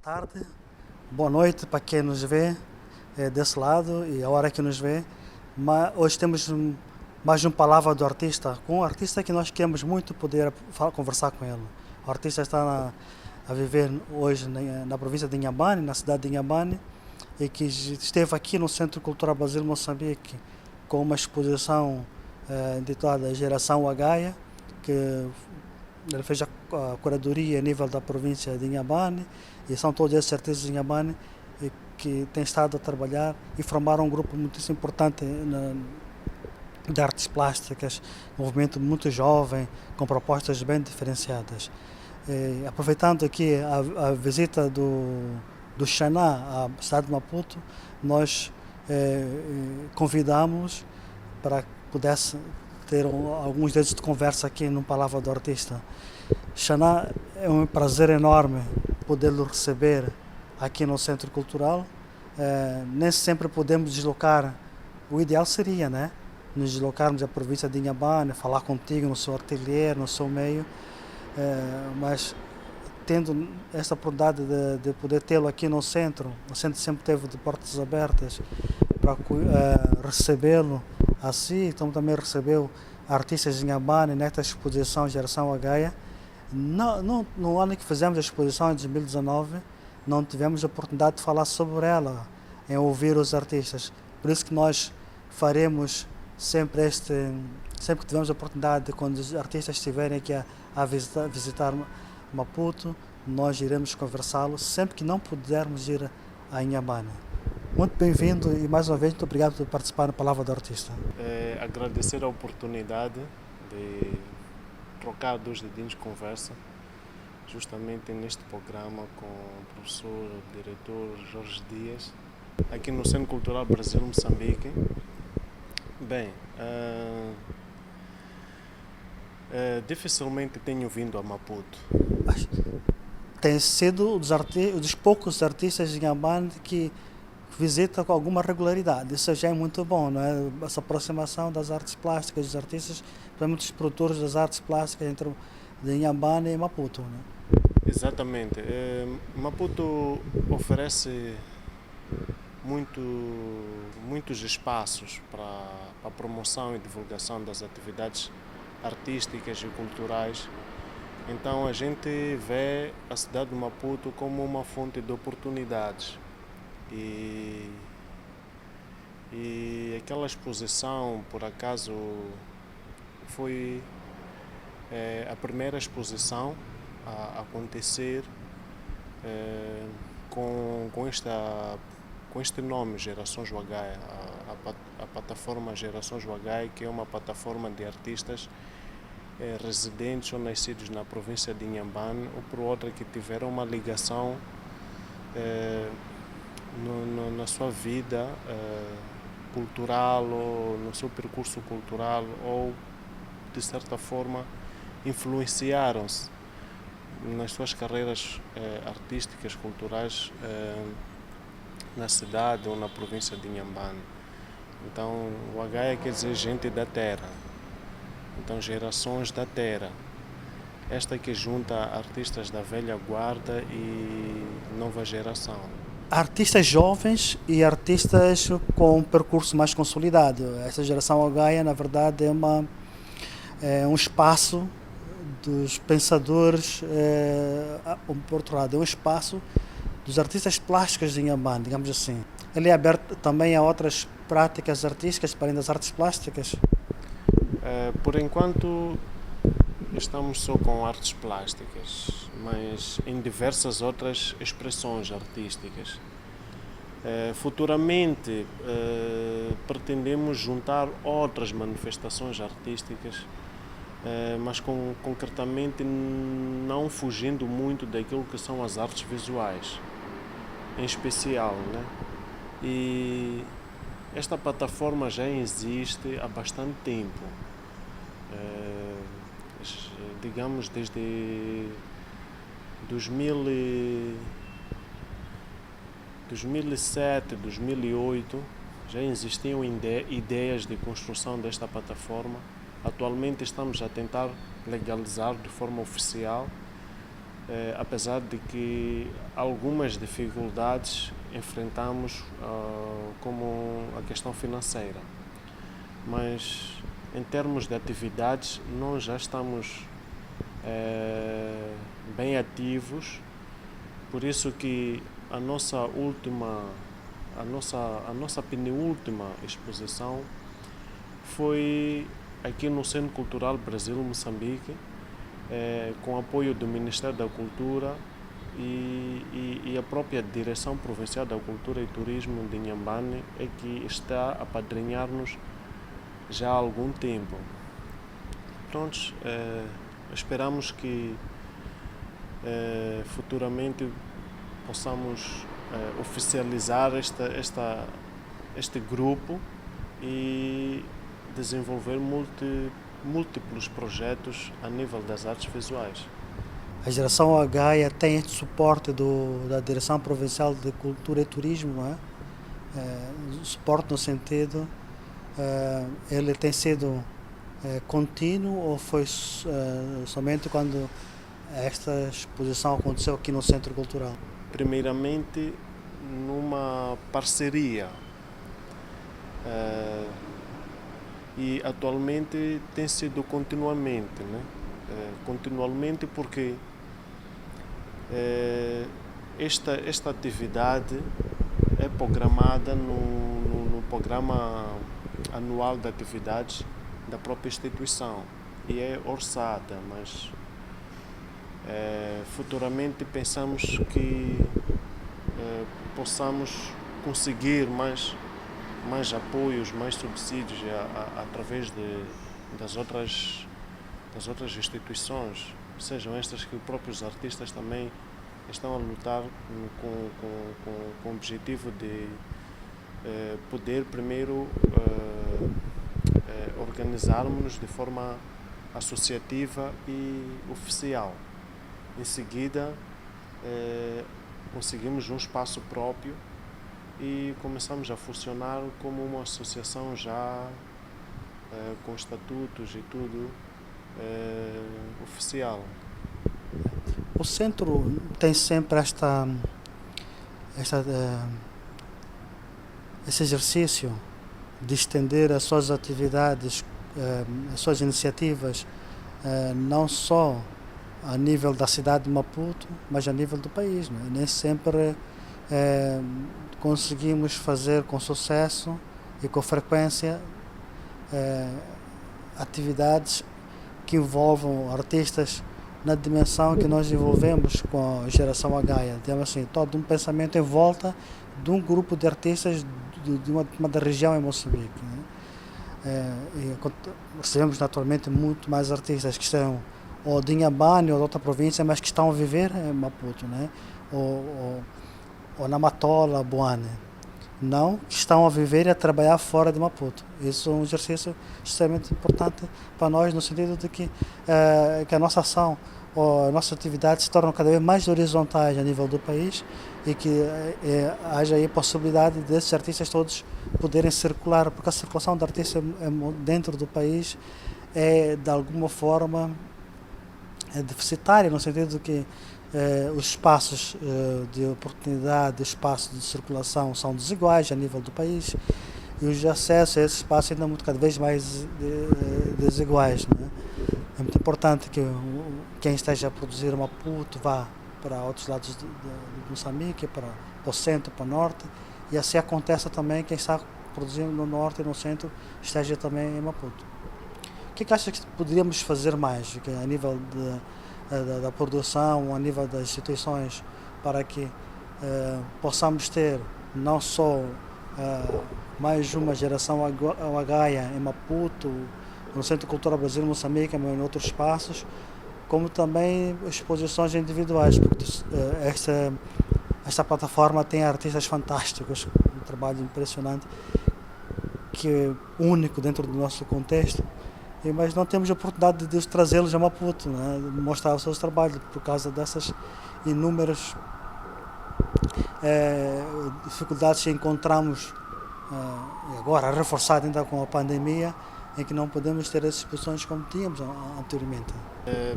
tarde, boa noite para quem nos vê desse lado e a hora que nos vê. Mas hoje temos mais uma palavra do artista, com um artista que nós queremos muito poder conversar com ele. O artista está a viver hoje na província de Inhambane, na cidade de Inhambane, e que esteve aqui no Centro Cultural Brasil Moçambique com uma exposição intitulada Geração Agaia, que ele fez a curadoria a nível da província de Inhambane, e são todos esses artistas de Inhambane que têm estado a trabalhar e formaram um grupo muito importante de artes plásticas, um movimento muito jovem, com propostas bem diferenciadas. Aproveitando aqui a visita do Xaná à cidade de Maputo, nós convidamos para que pudesse ter alguns dedos de conversa aqui no Palavra do Artista. Xaná, é um prazer enorme poder-lo receber aqui no Centro Cultural. Nem sempre podemos deslocar, o ideal seria, né? Nos deslocarmos à província de Inhambane, falar contigo no seu ateliê, no seu meio, mas tendo esta oportunidade de poder tê-lo aqui no centro, o centro sempre teve de portas abertas para recebê-lo assim, então também recebeu artistas de Inhambane nesta exposição Geração Agaia. No ano que fizemos a exposição, em 2019, não tivemos a oportunidade de falar sobre ela, em ouvir os artistas. Por isso que nós faremos sempre que tivermos a oportunidade, quando os artistas estiverem aqui a visitar Maputo, nós iremos conversá-los, sempre que não pudermos ir a Inhambane. Muito bem-vindo e mais uma vez muito obrigado por participar na Palavra do Artista. Agradecer a oportunidade de trocar dois dedinhos de conversa, justamente neste programa com o professor, diretor Jorge Dias, aqui no Centro Cultural Brasil Moçambique. Bem, dificilmente tenho vindo a Maputo. Tem sido dos poucos artistas de Inhambane que visita com alguma regularidade. Isso já é muito bom, não é? Essa aproximação das artes plásticas, dos artistas, principalmente dos produtores das artes plásticas entre de Inhambane e Maputo, né? Exatamente. Maputo oferece muitos espaços para a promoção e divulgação das atividades artísticas e culturais. Então a gente vê a cidade de Maputo como uma fonte de oportunidades. E aquela exposição, por acaso, foi a primeira exposição a acontecer com este nome, Gerações Agaia, a plataforma Gerações Agaia, que é uma plataforma de artistas residentes ou nascidos na província de Inhambane, ou por outra que tiveram uma ligação na sua vida cultural, ou no seu percurso cultural, ou de certa forma influenciaram-se nas suas carreiras artísticas, culturais na cidade ou na província de Inhambane. Então o Agaia quer dizer gente da terra, então gerações da terra. Esta que junta artistas da velha guarda e nova geração. Artistas jovens e artistas com um percurso mais consolidado. Essa geração Agaia, na verdade, é um espaço dos pensadores, por outro lado, é um espaço dos artistas plásticos de Inhambane, digamos assim. Ele é aberto também a outras práticas artísticas, para além das artes plásticas? Por enquanto, estamos só com artes plásticas, mas em diversas outras expressões artísticas. Futuramente, pretendemos juntar outras manifestações artísticas, mas concretamente não fugindo muito daquilo que são as artes visuais, em especial, né? E esta plataforma já existe há bastante tempo, digamos desde 2007, 2008, já existiam ideias de construção desta plataforma. Atualmente estamos a tentar legalizar de forma oficial apesar de que algumas dificuldades enfrentamos, como a questão financeira. Mas em termos de atividades, nós já estamos bem ativos, por isso que a nossa penúltima exposição foi aqui no Centro Cultural Brasil-Moçambique, com apoio do Ministério da Cultura e a própria Direção Provincial da Cultura e Turismo de Inhambane é que está a apadrinhar-nos já há algum tempo. Prontos, esperamos que futuramente possamos oficializar este grupo e desenvolver múltiplos projetos a nível das artes visuais. A Geração Agaia tem este suporte da Direção Provincial de Cultura e Turismo, não é? Suporte no sentido, ele tem sido contínuo ou foi somente quando esta exposição aconteceu aqui no Centro Cultural? Primeiramente, numa parceria. E atualmente tem sido continuamente, né? Continuamente porque esta atividade é programada no programa anual de atividades da própria instituição e é orçada, mas futuramente pensamos que possamos conseguir mais apoios, mais subsídios através das outras instituições, sejam estas que os próprios artistas também estão a lutar com o objetivo de poder primeiro organizarmos-nos de forma associativa e oficial. Em seguida, conseguimos um espaço próprio e começamos a funcionar como uma associação já com estatutos e tudo oficial. O centro tem sempre esse exercício de estender as suas atividades, as suas iniciativas, não só a nível da cidade de Maputo, mas a nível do país, né? Nem sempre conseguimos fazer com sucesso e com frequência atividades que envolvam artistas na dimensão que nós desenvolvemos com a Geração Agaia. Temos assim, todo um pensamento em volta de um grupo de artistas de uma da região em Moçambique, né? Recebemos naturalmente muito mais artistas que estão ou de Inhambane ou de outra província, mas que estão a viver em Maputo, né? Ou na Matola, Boane. Não que estão a viver e a trabalhar fora de Maputo. Isso é um exercício extremamente importante para nós, no sentido de que a nossa ação ou a nossa atividade se tornam cada vez mais horizontais a nível do país e que haja aí a possibilidade desses artistas todos poderem circular, porque a circulação de artistas dentro do país é, de alguma forma, deficitária, no sentido de que os espaços de oportunidade, espaços de circulação são desiguais a nível do país e os acessos a esse espaço ainda cada vez mais desiguais, né? É muito importante que quem esteja a produzir Maputo vá para outros lados de Moçambique, para o centro, para o norte, e assim aconteça também quem está produzindo no norte e no centro esteja também em Maputo. O que acha que poderíamos fazer mais a nível da produção, a nível das instituições, para que possamos ter não só mais uma Geração Agaia em Maputo, no Centro Cultural Brasil Moçambique, mas em outros espaços, como também exposições individuais, porque esta plataforma tem artistas fantásticos, um trabalho impressionante, que é único dentro do nosso contexto, mas não temos a oportunidade de trazê-los a Maputo, né? Mostrar os seus trabalhos, por causa dessas inúmeras dificuldades que encontramos agora, reforçado ainda com a pandemia, em que não podemos ter as exposições como tínhamos anteriormente.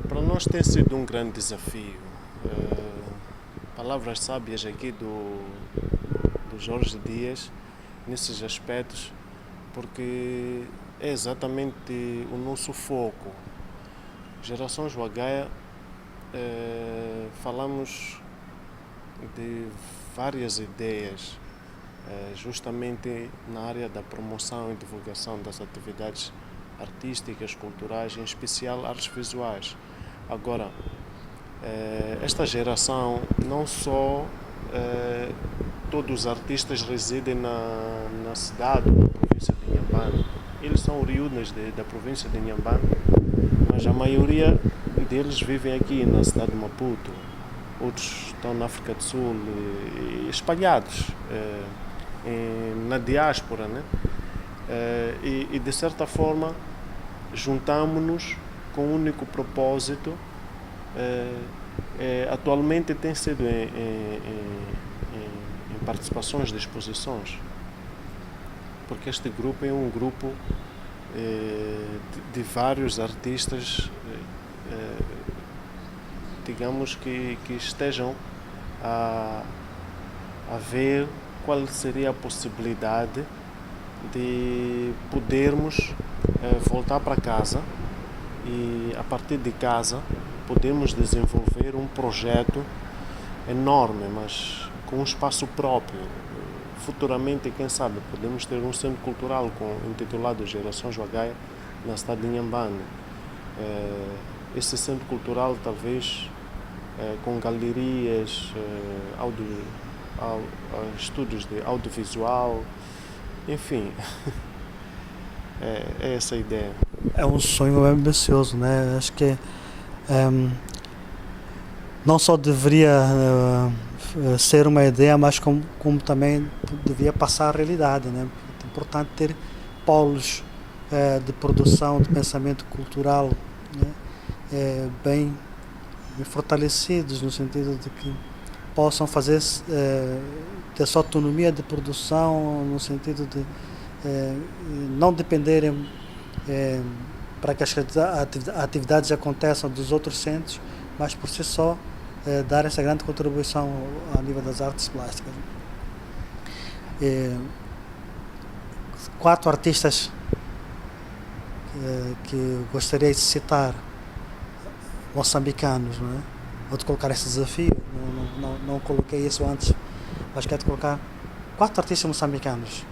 Para nós tem sido um grande desafio, palavras sábias aqui do Jorge Dias nesses aspectos, porque é exatamente o nosso foco. Geração Joagaia, falamos de várias ideias, justamente na área da promoção e divulgação das atividades artísticas, culturais, em especial artes visuais. Agora, esta geração, não só todos os artistas residem na cidade, na província de Inhambane, eles são oriundos da província de Inhambane, mas a maioria deles vivem aqui na cidade de Maputo, outros estão na África do Sul, espalhados na diáspora, né? E de certa forma juntamos-nos com um único propósito. Atualmente tem sido em participações de exposições, porque este grupo é um grupo de vários artistas, digamos que estejam a ver qual seria a possibilidade de podermos voltar para casa e, a partir de casa, podemos desenvolver um projeto enorme, mas com um espaço próprio. Futuramente, quem sabe, podemos ter um centro cultural intitulado Geração Joagaia na cidade de Inhambane. Esse centro cultural, talvez, com galerias, estúdios de audiovisual, enfim, é essa a ideia. É um sonho ambicioso, né? Acho que não só deveria ser uma ideia, mas como também devia passar a realidade, né? É importante ter polos de produção, de pensamento cultural, né? Bem fortalecidos, no sentido de que possam fazer ter sua autonomia de produção, no sentido de não dependerem para que as atividades aconteçam dos outros centros, mas por si só dar essa grande contribuição ao nível das artes plásticas. 4 artistas que gostaria de citar, moçambicanos, não é? Vou-te colocar esse desafio, não coloquei isso antes, mas quero-te colocar 4 artistas moçambicanos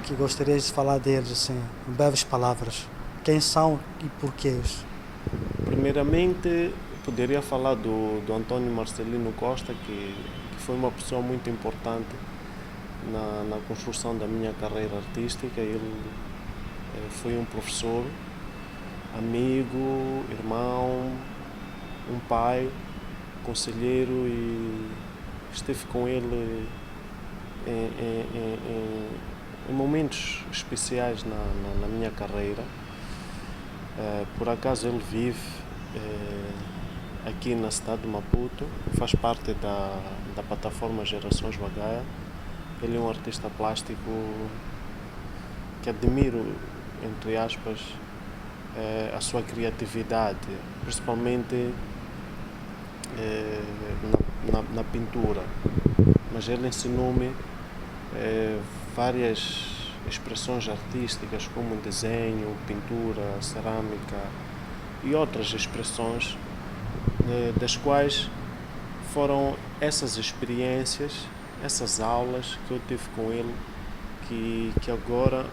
que gostarias de falar deles, assim, em breves palavras. Quem são e porquês? Primeiramente, poderia falar do Antônio Marcelino Costa, que foi uma pessoa muito importante na construção da minha carreira artística. Ele foi um professor, amigo, irmão, um pai, conselheiro, e esteve com ele em momentos especiais na minha carreira. Por acaso ele vive aqui na cidade de Maputo, faz parte da plataforma Geração Joagaia. Ele é um artista plástico que admiro, entre aspas, a sua criatividade, principalmente na pintura. Mas ele ensinou-me várias expressões artísticas, como desenho, pintura, cerâmica e outras expressões, das quais foram essas experiências, essas aulas que eu tive com ele, que agora,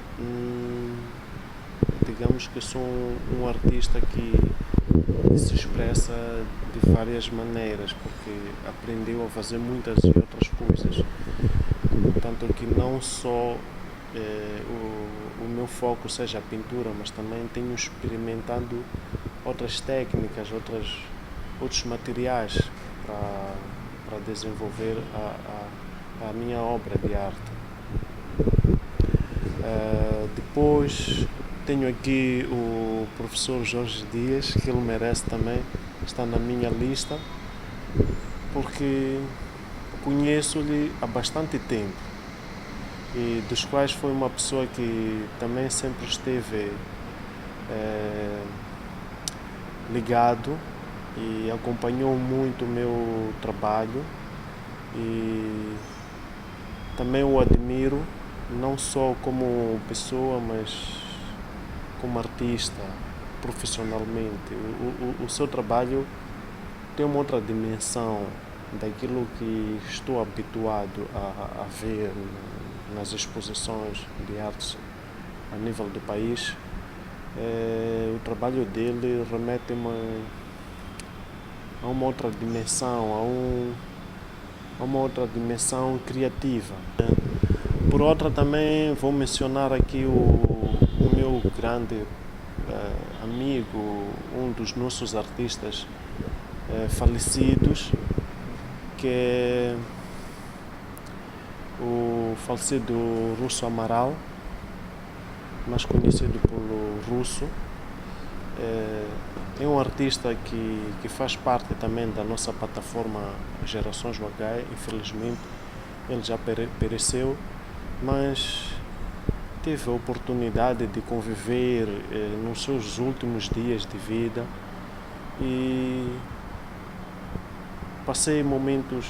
digamos que sou um artista que se expressa de várias maneiras, porque aprendeu a fazer muitas e outras coisas. Tanto que não só o meu foco seja a pintura, mas também tenho experimentado outras técnicas, outros materiais para desenvolver a minha obra de arte. Depois tenho aqui o professor Jorge Dias, que ele merece também estar na minha lista, porque conheço-lhe há bastante tempo, e dos quais foi uma pessoa que também sempre esteve ligado e acompanhou muito o meu trabalho e também o admiro, não só como pessoa, mas como artista, profissionalmente. O seu trabalho tem uma outra dimensão daquilo que estou habituado a ver nas exposições de artes a nível do país. O trabalho dele remete-me a uma outra dimensão, a uma outra dimensão criativa. Por outra, também vou mencionar aqui o meu grande amigo, um dos nossos artistas falecidos, que é o falecido Russo Amaral, mais conhecido pelo Russo. É um artista que faz parte também da nossa plataforma Gerações Wagai. Infelizmente ele já pereceu, mas tive a oportunidade de conviver nos seus últimos dias de vida e passei momentos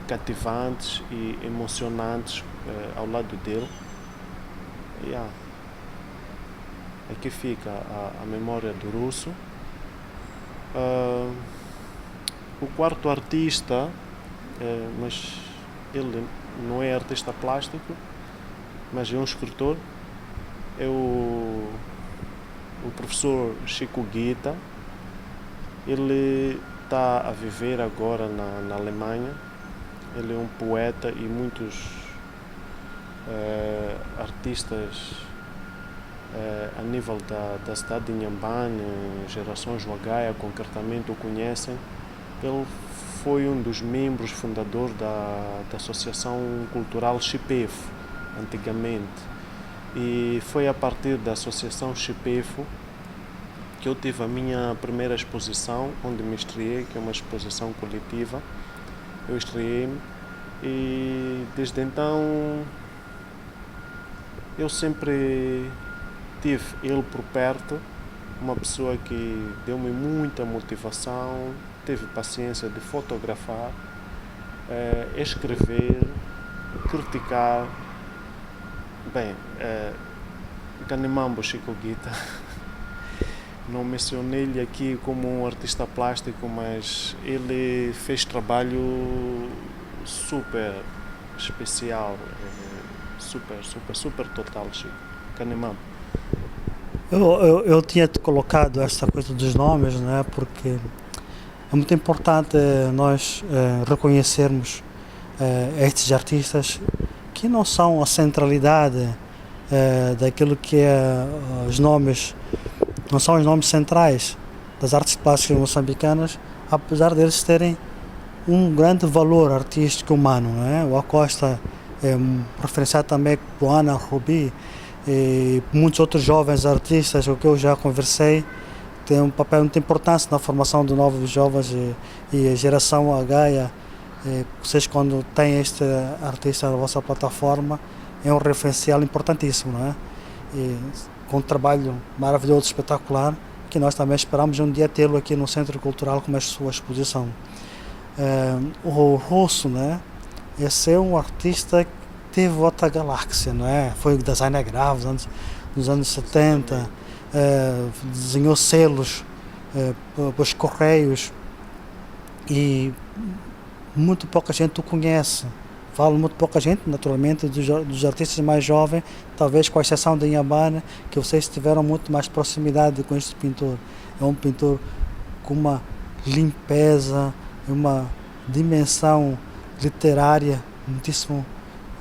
cativantes e emocionantes ao lado dele. Aqui fica a memória do Russo. O quarto artista, mas ele não é artista plástico, mas é um escritor, é o professor Chico Guita. Ele está a viver agora na Alemanha. Ele é um poeta e muitos artistas a nível da cidade de Inhambane, Gerações Wagai, concretamente o conhecem. Ele foi um dos membros fundadores da Associação Cultural Chipefo, antigamente. E foi a partir da Associação Chipefo que eu tive a minha primeira exposição, onde me estreiei, que é uma exposição coletiva. Eu estreiei-me e desde então eu sempre tive ele por perto, uma pessoa que deu-me muita motivação, teve paciência de fotografar, escrever, criticar. Bem, Kanimambo Chico Guita, não mencionei-lhe aqui como um artista plástico, mas ele fez trabalho super especial, super total, Chico. Kanimambo. Eu tinha-te colocado esta coisa dos nomes, né, porque é muito importante nós reconhecermos estes artistas que não são a centralidade daquilo que é os nomes, não são os nomes centrais das artes plásticas moçambicanas, apesar deles terem um grande valor artístico humano, né? O Acosta é referenciado também por Ana Rubi, e muitos outros jovens artistas com que eu já conversei têm um papel muito importante na formação de novos jovens e a geração Gaia. Vocês, quando têm este artista na vossa plataforma, é um referencial importantíssimo, não é? E com um trabalho maravilhoso, espetacular, que nós também esperamos um dia tê-lo aqui no Centro Cultural com a sua exposição. O Russo, né? Esse é um artista que teve outra galáxia, não é? Foi designer gráfico nos anos 70, desenhou selos para os correios e muito pouca gente o conhece. Falo muito pouca gente, naturalmente, dos artistas mais jovens, talvez com a exceção de Inhambane, que vocês tiveram muito mais proximidade com este pintor. É um pintor com uma limpeza, uma dimensão literária muitíssimo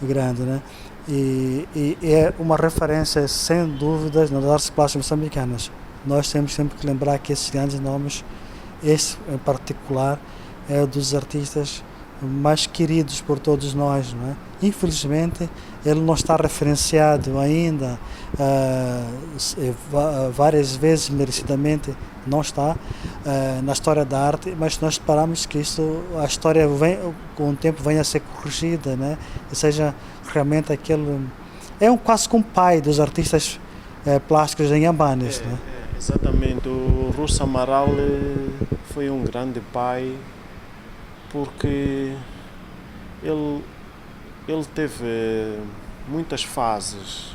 grande, né? E é uma referência, sem dúvidas, nas artes plásticas moçambicanas. Nós temos sempre que lembrar que esses grandes nomes, esse em particular, é um dos artistas mais queridos por todos nós, não é? Infelizmente, ele não está referenciado ainda, várias vezes, merecidamente, não está na história da arte, mas nós esperamos que a história com o tempo venha a ser corrigida, né? E seja realmente aquele... É quase como pai dos artistas plásticos em Inhambanes, né? Exatamente, o Russo Amaral foi um grande pai porque ele, ele teve muitas fases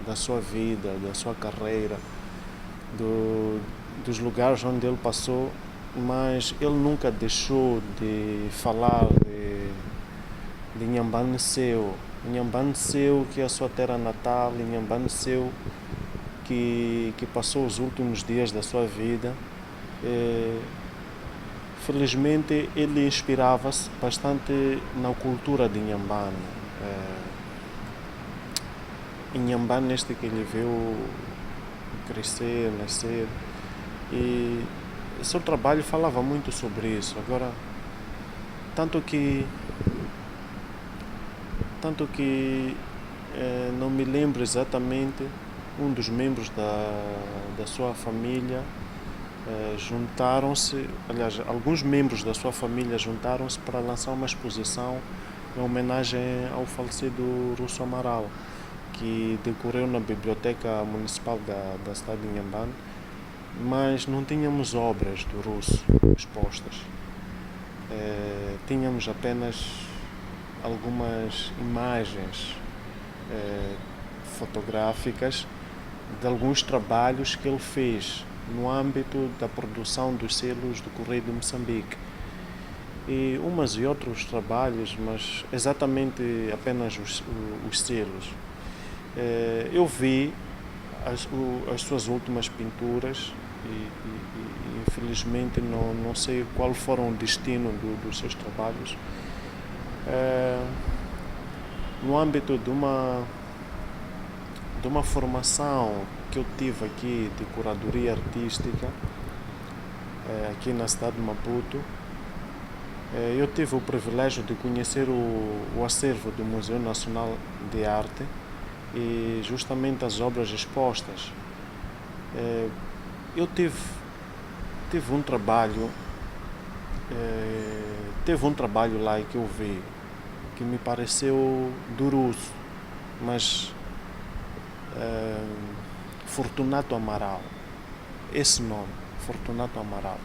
da sua vida, da sua carreira, dos lugares onde ele passou, mas ele nunca deixou de falar de Inhambane Seu. Inhambane Seu, que é a sua terra natal, Inhambane Seu, que passou os últimos dias da sua vida. Felizmente ele inspirava-se bastante na cultura de Inhambane. Inhambane, este que ele viu crescer, nascer, e seu trabalho falava muito sobre isso. Agora, tanto que não me lembro exatamente, um dos membros da sua família juntaram-se, aliás, alguns membros da sua família juntaram-se para lançar uma exposição em homenagem ao falecido Russo Amaral, que decorreu na Biblioteca Municipal da cidade de Inhambane, mas não tínhamos obras do Russo expostas. Tínhamos apenas algumas imagens fotográficas de alguns trabalhos que ele fez no âmbito da produção dos selos do Correio de Moçambique. E umas e outros trabalhos, mas exatamente apenas os selos. Eu vi as suas últimas pinturas e infelizmente não sei qual foram o destino dos seus trabalhos. No âmbito de uma formação que eu tive aqui de curadoria artística, aqui na cidade de Maputo, eu tive o privilégio de conhecer o acervo do Museu Nacional de Arte e justamente as obras expostas. Eu tive um trabalho lá que eu vi que me pareceu duroso, mas Fortunato Amaral, esse nome, Fortunato Amaral,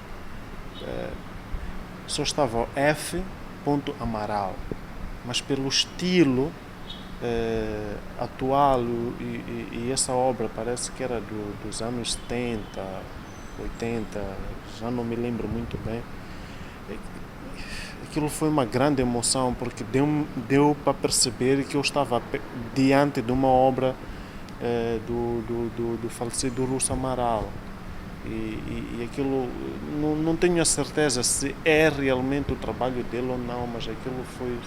só estava F. Amaral, mas pelo estilo atual e essa obra parece que era dos anos 70, 80, já não me lembro muito bem. Aquilo foi uma grande emoção porque deu para perceber que eu estava diante de uma obra do falecido Russo Amaral. E aquilo, não tenho a certeza se é realmente o trabalho dele ou não, mas aquilo foi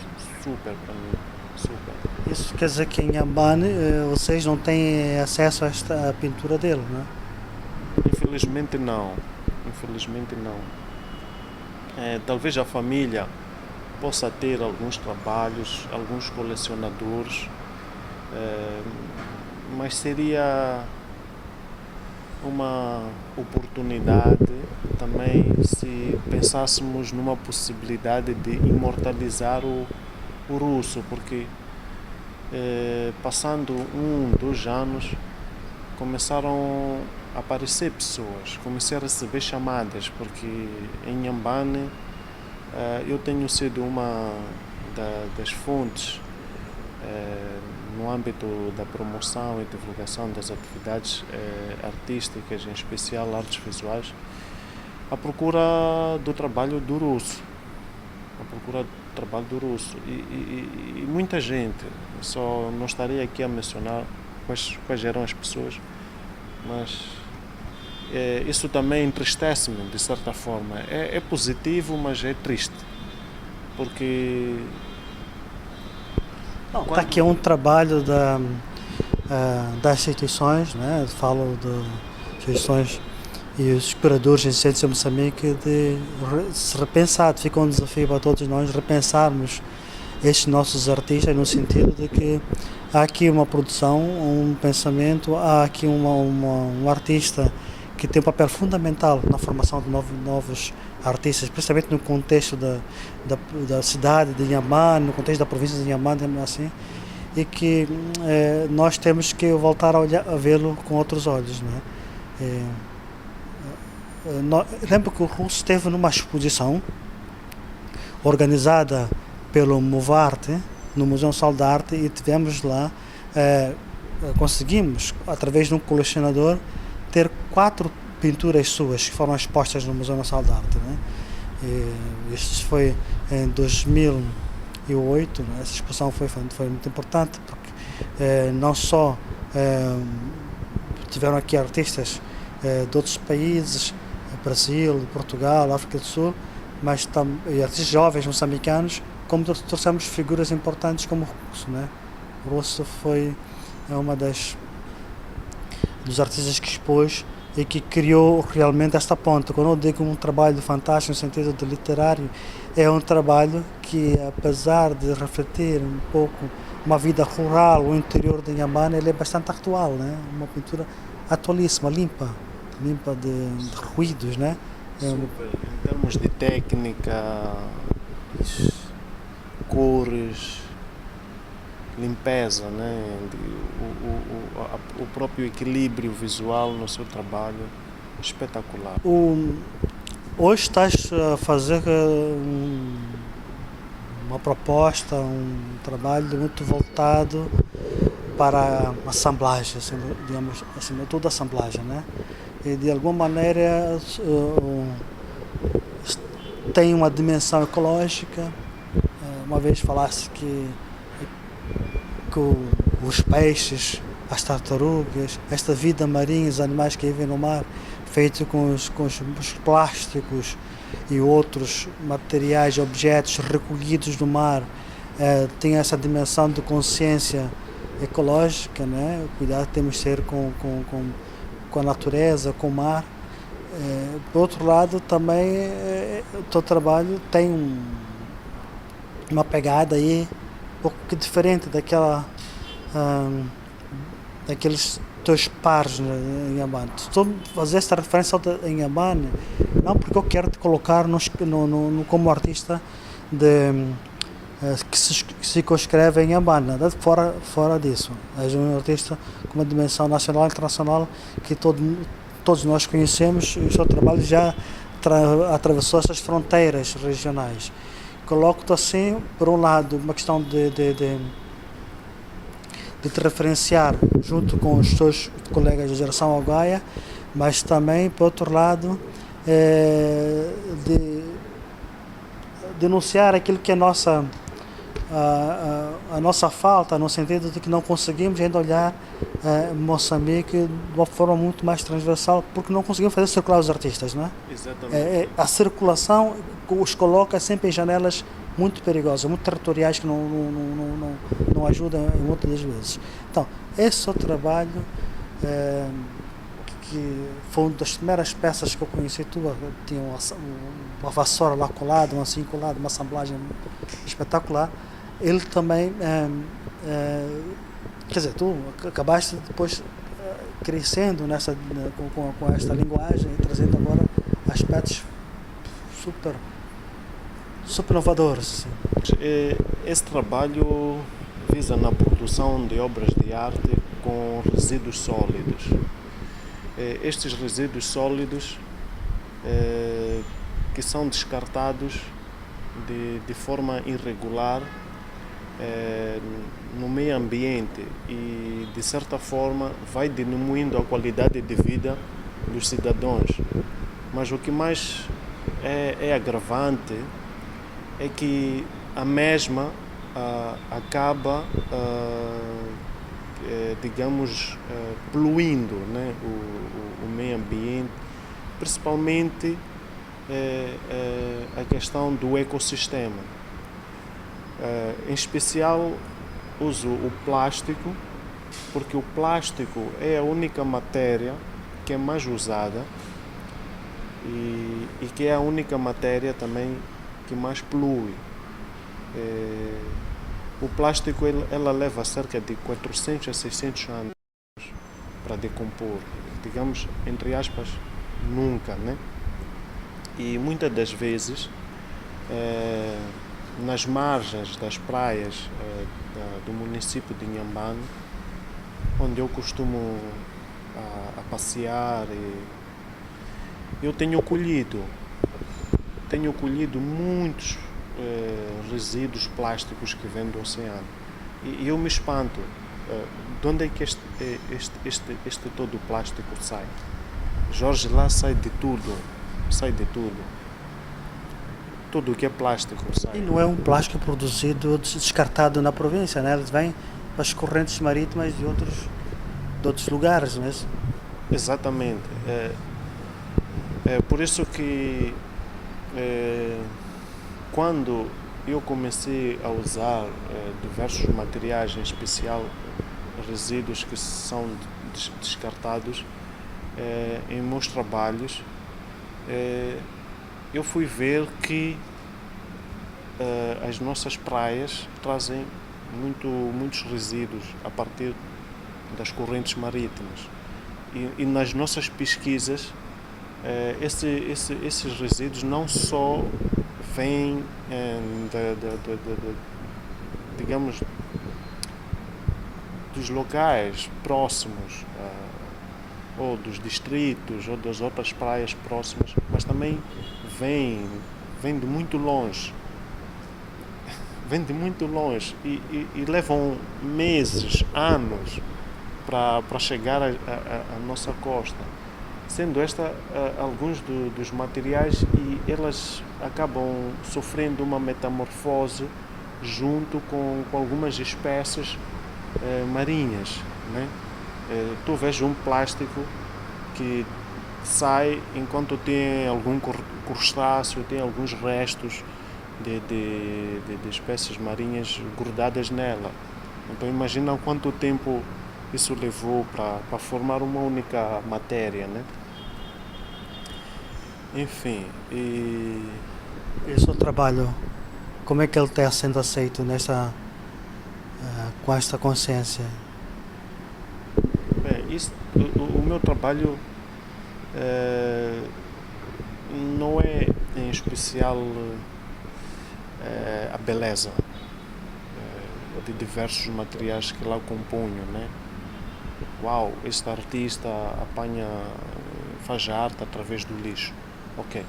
super para mim, super. Isso quer dizer que em Inhambane vocês não têm acesso a esta pintura dele, não é? Infelizmente não. Talvez a família possa ter alguns trabalhos, alguns colecionadores, mas seria uma oportunidade também se pensássemos numa possibilidade de imortalizar o Russo, porque passando 2 anos começaram a aparecer pessoas, comecei a receber chamadas, porque em Inhambane eu tenho sido uma das fontes no âmbito da promoção e divulgação das atividades artísticas, em especial artes visuais, à procura do trabalho do Russo. E muita gente, só não estarei aqui a mencionar quais eram as pessoas, mas isso também entristece-me de certa forma. É positivo, mas é triste, porque Está aqui um trabalho das instituições, né? Falo de instituições e os curadores em Centro de Moçambique, de se repensar. Fica um desafio para todos nós repensarmos estes nossos artistas, no sentido de que há aqui uma produção, um pensamento, há aqui um artista que tem um papel fundamental na formação de novos artistas, principalmente no contexto da cidade de Inhambane, no contexto da província de Inhambane, assim, e que nós temos que voltar a vê-lo com outros olhos, né? Lembro que o Russo esteve numa exposição organizada pelo Movarte, no Museu Nacional da Arte, e tivemos lá, conseguimos, através de um colecionador, ter 4 pinturas suas que foram expostas no Museu Nacional da Arte, né? Isso foi em 2008, né? Essa exposição foi muito importante, porque não só tiveram aqui artistas de outros países, Brasil, Portugal, África do Sul, mas e artistas jovens moçambicanos, como trouxemos figuras importantes como o Russo, né? O Russo foi uma dos artistas que expôs e que criou realmente esta ponte. Quando eu digo um trabalho fantástico no sentido de literário, é um trabalho que, apesar de refletir um pouco uma vida rural, o interior de Inhambane, ele é bastante atual, né? Uma pintura atualíssima, limpa de ruídos, né? Super. Em termos de técnica, cores, limpeza, né? O próprio equilíbrio visual no seu trabalho, espetacular. Hoje estás a fazer uma proposta, um trabalho muito voltado para a assemblagem, digamos, acima de tudo a assemblagem, né? E de alguma maneira tem uma dimensão ecológica. Uma vez falasse que os peixes, as tartarugas, esta vida marinha, os animais que vivem no mar, feito com os plásticos e outros materiais, objetos recolhidos do mar, tem essa dimensão de consciência ecológica, né? O cuidado que temos de ter com a natureza, com o mar. Por outro lado, também o teu trabalho tem uma pegada aí um pouco diferente daqueles teus pares em Inhambane. Estou a fazer esta referência em Inhambane não porque eu quero te colocar como artista que se conscreve em Inhambane, nada fora disso. És um artista com uma dimensão nacional e internacional que todos nós conhecemos, e o seu trabalho já atravessou essas fronteiras regionais. Coloco-te assim, por um lado, uma questão de te referenciar junto com os teus colegas da geração Algaia, mas também, por outro lado, de denunciar aquilo que é a nossa falta, no sentido de que não conseguimos ainda olhar Moçambique de uma forma muito mais transversal, porque não conseguimos fazer circular os artistas, não é? Exatamente. A circulação os coloca sempre em janelas muito perigosas, muito territoriais, que não ajudam muitas das vezes. Então, esse é o trabalho que foi uma das primeiras peças que eu conheci tua, tinha uma vassoura lá colada, assim colada, uma assemblagem espetacular. Ele também, quer dizer, tu acabaste depois crescendo com esta linguagem e trazendo agora aspectos super inovadores. Assim. Esse trabalho visa na produção de obras de arte com resíduos sólidos. Estes resíduos sólidos que são descartados de forma irregular no meio ambiente e, de certa forma, vai diminuindo a qualidade de vida dos cidadãos. Mas o que mais é agravante é que a mesma acaba, digamos, poluindo, né, o meio ambiente, principalmente a questão do ecossistema. Em especial, uso o plástico, porque o plástico é a única matéria que é mais usada e que é a única matéria também que mais polui. O plástico ela leva cerca de 400 a 600 anos para decompor, digamos, entre aspas, nunca, né? E muitas das vezes nas margens das praias do município de Inhambane, onde eu costumo a passear. Eu tenho colhido muitos resíduos plásticos que vêm do oceano. E eu me espanto. De onde é que este todo o plástico sai? Jorge, lá sai de tudo. Tudo o que é plástico sai. E não é um plástico produzido ou descartado na província, né? Eles vêm para as correntes marítimas de outros lugares, não é isso? Exatamente. É por isso que quando eu comecei a usar diversos materiais, em especial resíduos que são descartados em meus trabalhos, eu fui ver que as nossas praias trazem muitos resíduos a partir das correntes marítimas. E nas nossas pesquisas, esses resíduos não só vêm digamos, dos locais próximos, ou dos distritos, ou das outras praias próximas, mas também vêm de muito longe. Vêm de muito longe e levam meses, anos para chegar à nossa costa. Sendo alguns dos materiais, e elas acabam sofrendo uma metamorfose junto com algumas espécies marinhas, né? Tu vês um plástico que sai enquanto tem algum crustáceo, tem alguns restos de espécies marinhas grudadas nela. Então imagina quanto tempo isso levou para formar uma única matéria, né? Enfim, Esse é o trabalho, como é que ele está sendo aceito com esta consciência? Bem, o meu trabalho não é em especial a beleza de diversos materiais que lá compunham, né? Uau, este artista faz arte através do lixo. Ok,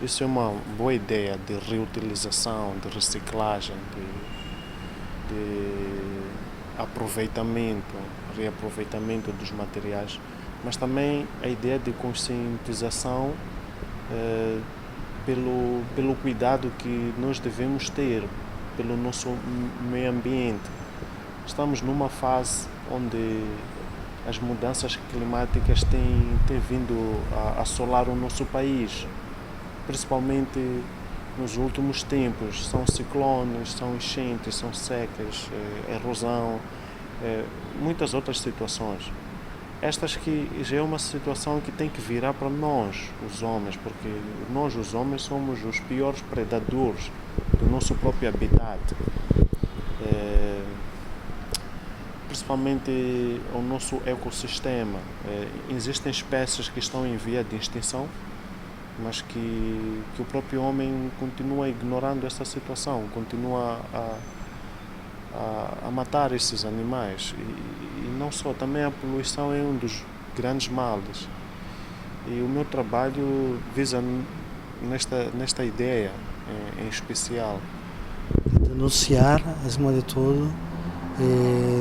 isso é uma boa ideia de reutilização, de reciclagem, de reaproveitamento dos materiais, mas também a ideia de conscientização pelo cuidado que nós devemos ter pelo nosso meio ambiente. Estamos numa fase onde as mudanças climáticas têm vindo a assolar o nosso país, principalmente nos últimos tempos. São ciclones, são enchentes, são secas, erosão, muitas outras situações. Estas que já é uma situação que tem que virar para nós, os homens, porque nós, os homens, somos os piores predadores do nosso próprio habitat. Principalmente o nosso ecossistema. Existem espécies que estão em via de extinção, mas que o próprio homem continua ignorando essa situação, continua a matar esses animais. E não só, também a poluição é um dos grandes males. E o meu trabalho visa nesta ideia em especial. Denunciar, acima de tudo,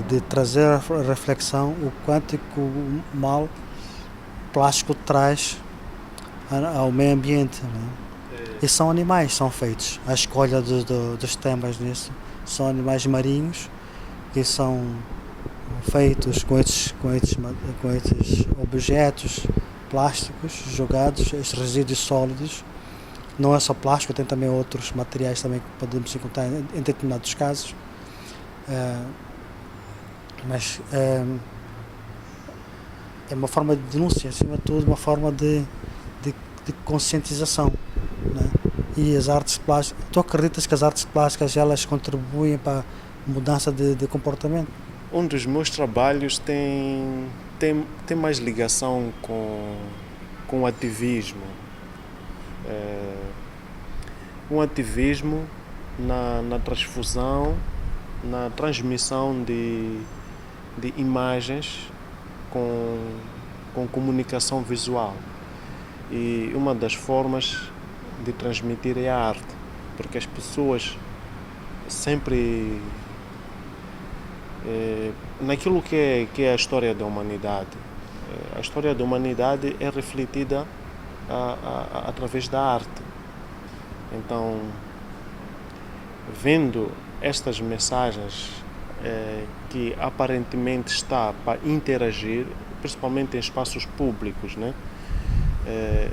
de trazer a reflexão o quanto que o mal plástico traz ao meio ambiente, né? E são animais, são feitos. A escolha dos temas nisso são animais marinhos que são feitos com esses objetos plásticos jogados, esses resíduos sólidos. Não é só plástico, tem também outros materiais também que podemos encontrar em determinados casos. Mas é uma forma de denúncia, acima de tudo, uma forma de conscientização, né? E as artes plásticas, tu acreditas que as artes plásticas elas contribuem para a mudança de comportamento? Um dos meus trabalhos tem mais ligação com o ativismo. Um ativismo na transfusão, na transmissão de imagens com com comunicação visual. E uma das formas de transmitir é a arte, porque as pessoas sempre, naquilo que é a história da humanidade, a história da humanidade é refletida através da arte. Então, vendo estas mensagens que aparentemente está para interagir, principalmente em espaços públicos, né?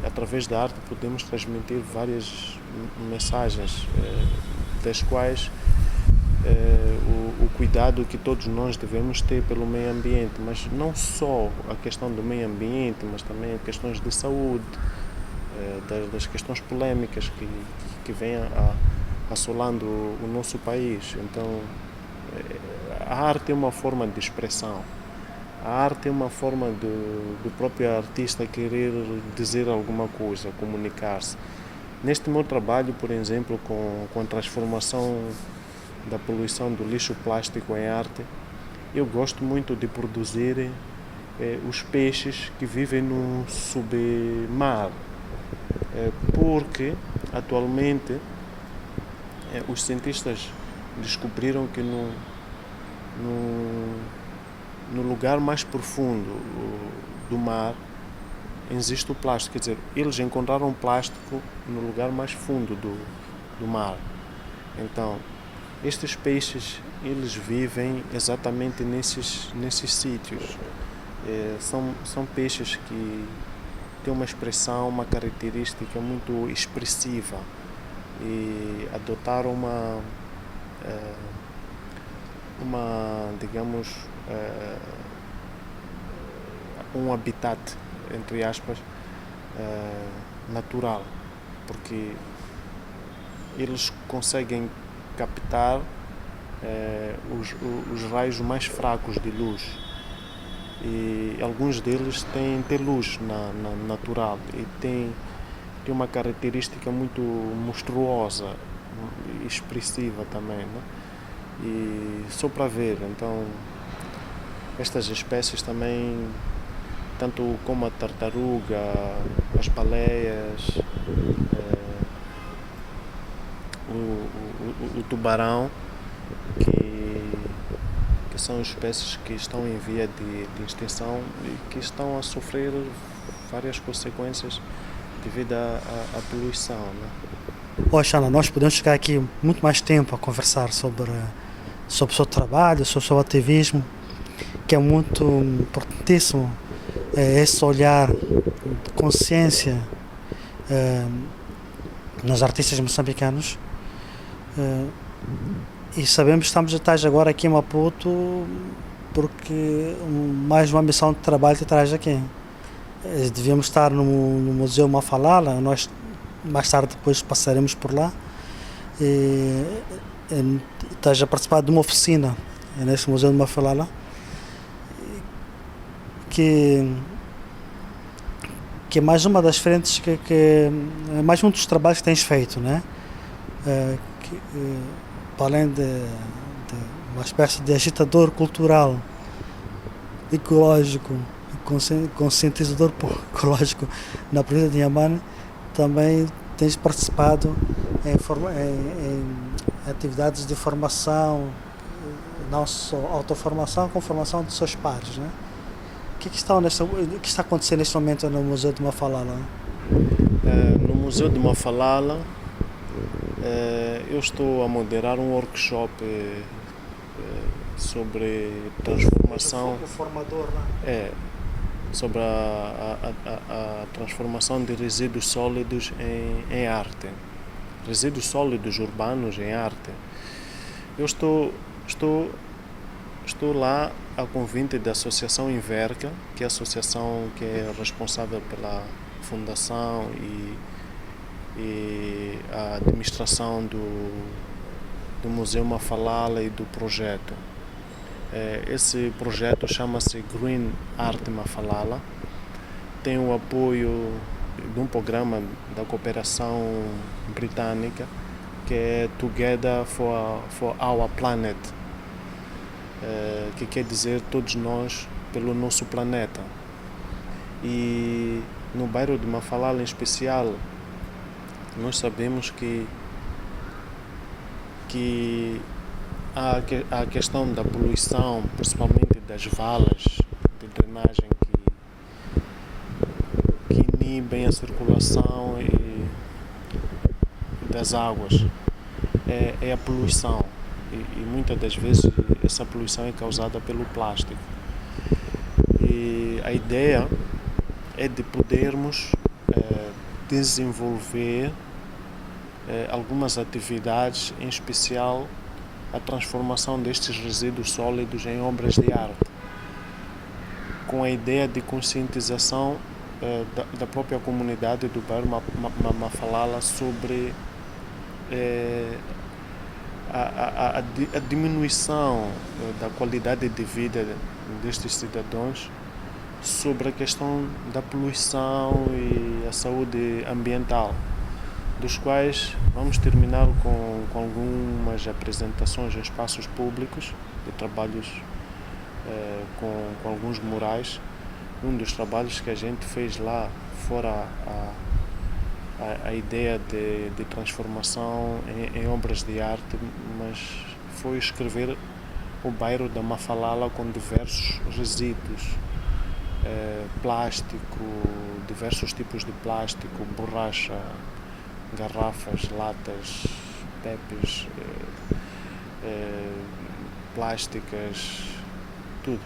Através da arte podemos transmitir várias mensagens, das quais o cuidado que todos nós devemos ter pelo meio ambiente, mas não só a questão do meio ambiente, mas também questões de saúde, das questões polêmicas que vêm assolando o nosso país. Então, a arte é uma forma de expressão. A arte é uma forma do próprio artista querer dizer alguma coisa, comunicar-se. Neste meu trabalho, por exemplo, com a transformação da poluição do lixo plástico em arte, eu gosto muito de produzir os peixes que vivem no submar, porque atualmente os cientistas descobriram que no lugar mais profundo do mar existe o plástico, quer dizer, eles encontraram plástico no lugar mais fundo do mar. Então, estes peixes, eles vivem exatamente nesses sítios. São peixes que têm uma expressão, uma característica muito expressiva e adotaram digamos, um habitat, entre aspas, natural, porque eles conseguem captar os raios mais fracos de luz, e alguns deles têm luz natural e tem uma característica muito monstruosa e expressiva também, né? E só para ver, então estas espécies também, tanto como a tartaruga, as baleias, o tubarão, que são espécies que estão em via de extinção e que estão a sofrer várias consequências devido à poluição, né? Xana, nós podemos ficar aqui muito mais tempo a conversar sobre o seu trabalho, sobre o seu ativismo, que é muito importantíssimo, esse olhar de consciência nos artistas moçambicanos. E sabemos que estamos agora aqui em Maputo porque mais uma missão de trabalho te traz aqui. Devíamos estar no Museu Mafalala, nós mais tarde depois passaremos por lá. Estás a participar de uma oficina neste Museu de Mafalala que é mais uma das frentes, que é mais um dos trabalhos que tens feito, né? Para além de uma espécie de agitador cultural, ecológico, conscientizador ecológico na província de Inhambane, também tens participado em atividades de formação, não só autoformação, como formação de seus pares, né? O que está acontecendo neste momento no Museu de Mafalala? No Museu de Mafalala, eu estou a moderar um workshop sobre transformação. O formador, né? Sobre a transformação de resíduos sólidos em arte, resíduos sólidos urbanos em arte. Eu estou lá a convite da Associação Inverca, que é a associação que é responsável pela fundação e a administração do Museu Mafalala e do projeto. Esse projeto chama-se Green Art Mafalala, tem o apoio de um programa da cooperação britânica que é Together for Our Planet, que quer dizer todos nós pelo nosso planeta. E no bairro de Mafalala em especial, nós sabemos que há a questão da poluição, principalmente das valas de drenagem que inibem a circulação das águas. É a poluição e muitas das vezes essa poluição é causada pelo plástico. E a ideia é de podermos desenvolver algumas atividades, em especial a transformação destes resíduos sólidos em obras de arte, com a ideia de conscientização da própria comunidade do bairro Mafalala sobre a diminuição da qualidade de vida destes cidadãos, sobre a questão da poluição e a saúde ambiental, dos quais vamos terminar com algumas apresentações em espaços públicos de trabalhos com alguns murais. Um dos trabalhos que a gente fez lá, fora a ideia de transformação em obras de arte, mas foi escrever o bairro da Mafalala com diversos resíduos, plástico, diversos tipos de plástico, borracha, garrafas, latas, pepes, plásticas, tudo.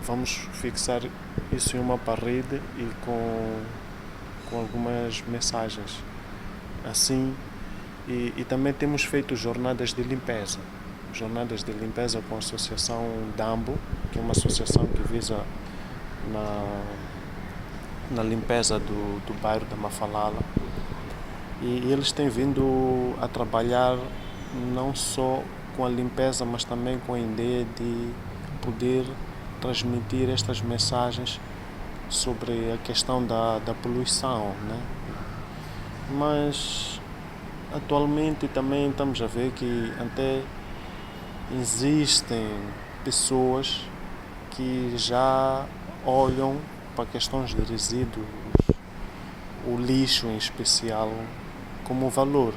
Vamos fixar isso em uma parede e com algumas mensagens assim, e também temos feito jornadas de limpeza com a associação Dambo, que é uma associação que visa na limpeza do bairro da Mafalala, e eles têm vindo a trabalhar não só com a limpeza, mas também com a ideia de poder transmitir estas mensagens sobre a questão da poluição, né? Mas atualmente também estamos a ver que até existem pessoas que já olham para questões de resíduos, o lixo em especial, como valor.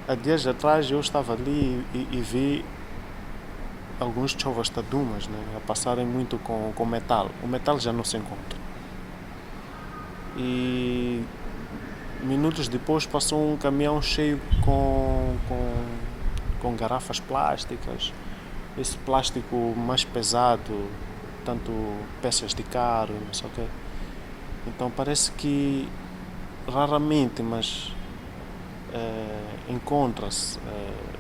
Há dias atrás eu estava ali e vi alguns chovastadumas, né, a passarem muito com metal. O metal já não se encontra. E minutos depois passou um caminhão cheio com garrafas plásticas, esse plástico mais pesado, tanto peças de carro, não sei o quê. Então parece que raramente, mas encontra-se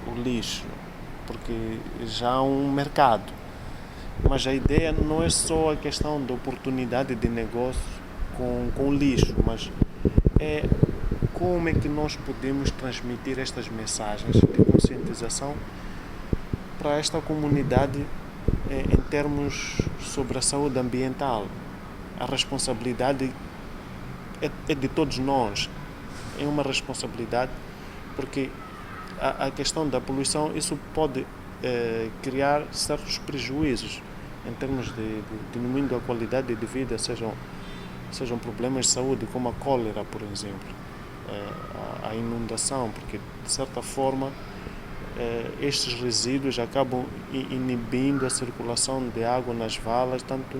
o lixo, porque já há um mercado. Mas a ideia não é só a questão da oportunidade de negócio com o lixo, mas é como é que nós podemos transmitir estas mensagens de conscientização para esta comunidade em termos sobre a saúde ambiental. A responsabilidade é de todos nós, é uma responsabilidade, porque a questão da poluição, isso pode criar certos prejuízos em termos de diminuindo a qualidade de vida, sejam problemas de saúde, como a cólera, por exemplo, a inundação, porque de certa forma estes resíduos acabam inibindo a circulação de água nas valas, tanto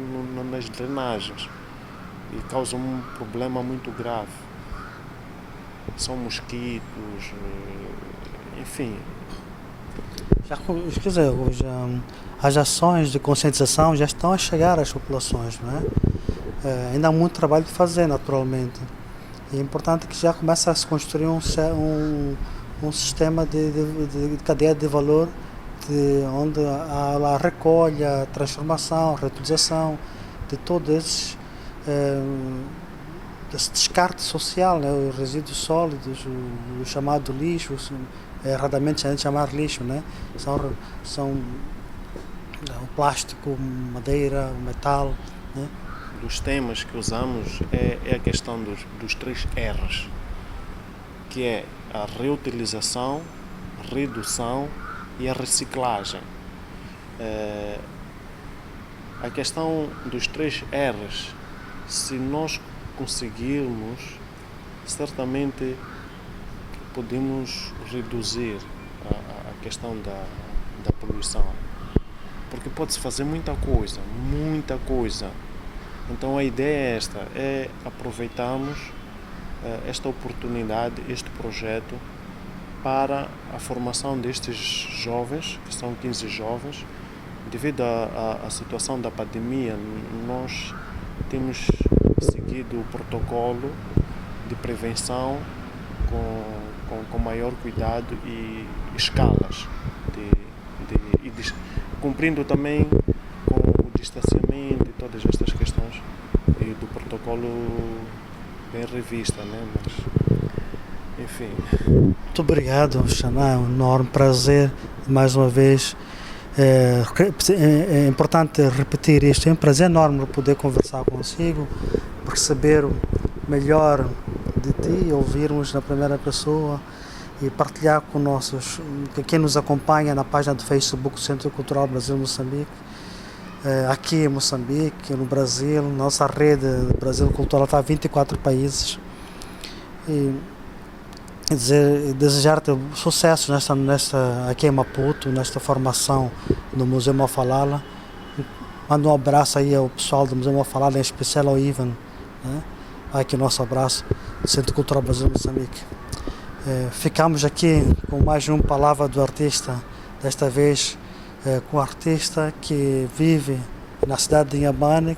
nas drenagens, e causam um problema muito grave. São mosquitos, enfim. Quer dizer, as ações de conscientização já estão a chegar às populações, não é? Ainda há muito trabalho de fazer, naturalmente. E é importante que já comece a se construir um sistema de cadeia de valor, onde há a recolha, a transformação, a reutilização de todos esses esse descarte social, né? Os resíduos sólidos, o chamado lixo, erradamente a gente chamar lixo, né? São o plástico, madeira, metal, né? Dos temas que usamos é a questão dos 3 R's, que é a reutilização, redução e a reciclagem. a questão dos 3 R's, se nós conseguirmos, certamente podemos reduzir a questão da poluição. Porque pode-se fazer muita coisa. Então a ideia é esta, é aproveitarmos esta oportunidade, este projeto, para a formação destes jovens, que são 15 jovens. Devido à situação da pandemia, nós temos seguido o protocolo de prevenção com maior cuidado e escalas, cumprindo também com o distanciamento e todas estas questões e do protocolo bem revista, né? Mas, enfim. Muito obrigado, Xaná, é um enorme prazer, mais uma vez. É importante repetir isto, é um prazer enorme poder conversar consigo, perceber melhor de ti, ouvirmos na primeira pessoa e partilhar com quem nos acompanha na página do Facebook do Centro Cultural Brasil-Moçambique, aqui em Moçambique, no Brasil. Nossa rede Brasil Cultural está em 24 países. E desejar-te sucesso aqui em Maputo, nesta formação no Museu Mafalala. Mando um abraço aí ao pessoal do Museu Mafalala, em especial ao Ivan, né? Aqui o nosso abraço do Centro Cultural Brasil-Moçambique. Ficamos aqui com mais uma palavra do artista, desta vez com um artista que vive na cidade de Inhambane,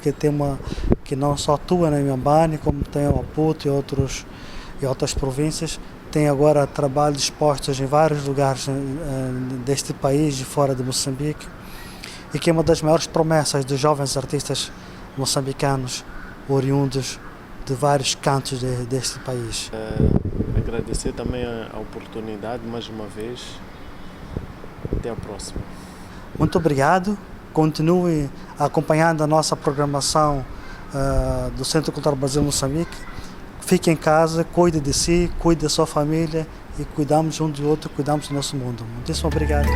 que não só atua na Inhambane, como tem o Maputo e outras províncias. Tem agora trabalhos expostos em vários lugares deste país e fora de Moçambique, e que é uma das maiores promessas dos jovens artistas moçambicanos, oriundos de vários cantos deste país. Agradecer também a oportunidade mais uma vez. Até a próxima. Muito obrigado. Continue acompanhando a nossa programação do Centro Cultural Brasil-Moçambique. Fique em casa, cuide de si, cuide da sua família e cuidamos um do outro, cuidamos do nosso mundo. Muitíssimo obrigado.